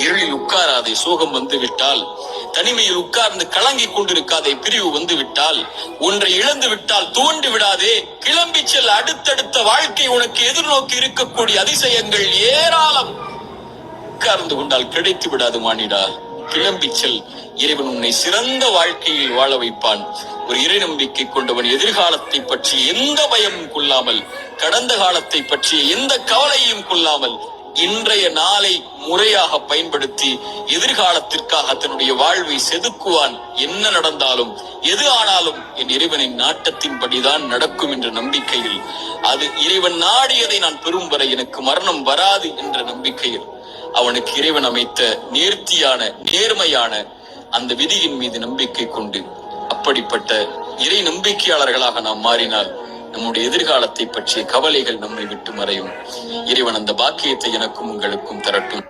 இருளில் உட்காராதே, சோகம் வந்து விட்டால். தனிமையில் உட்கார்ந்து கலங்கிக் கொண்டிருக்காதே, பிரிவு வந்து விட்டால். ஒன்றை இழந்து விட்டால் தோண்டி விடாதே, கிளம்பி செல். அடுத்தடுத்த வாழ்க்கை உனக்கு எதிர்நோக்கி இருக்கக்கூடிய அதிசயங்கள் ஏராளம். உட்கார்ந்து கொண்டால் கிடைத்து விடாது மானிடா, கிளம்பி செல். இறைவன் உன்னை சிறந்த வாழ்க்கையில் வாழ வைப்பான். ஒரு இறை நம்பிக்கை கொண்டவன் எதிர்காலத்தை பற்றி எந்த பயமும் கொள்ளாமல், கடந்த காலத்தை பற்றிய எந்த கவலையும் கொள்ளாமல், இன்றைய நாளை முறையாக பயன்படுத்தி எதிர்காலத்திற்காக தன்னுடைய வாழ்வை செதுக்குவான். என்ன நடந்தாலும் எது ஆனாலும் என் இறைவனின் நாட்டத்தின்படிதான் நடக்கும் என்ற நம்பிக்கையில், அது இறைவன் நாடியதை நான் பெறும் வரை எனக்கு மரணம் வராது என்ற நம்பிக்கையில், அவனுக்கு இறைவன் அமைத்த நேர்த்தியான நேர்மையான அந்த விதியின் மீது நம்பிக்கை கொண்டு, அப்படிப்பட்ட இறை நம்பிக்கையாளர்களாக நாம் மாறினால் நம்முடைய எதிர்காலத்தை பற்றிய கவலைகள் நம்மை விட்டு மறையும். இறைவன் அந்த பாக்கியத்தை எனக்கும் உங்களுக்கும் தரட்டும்.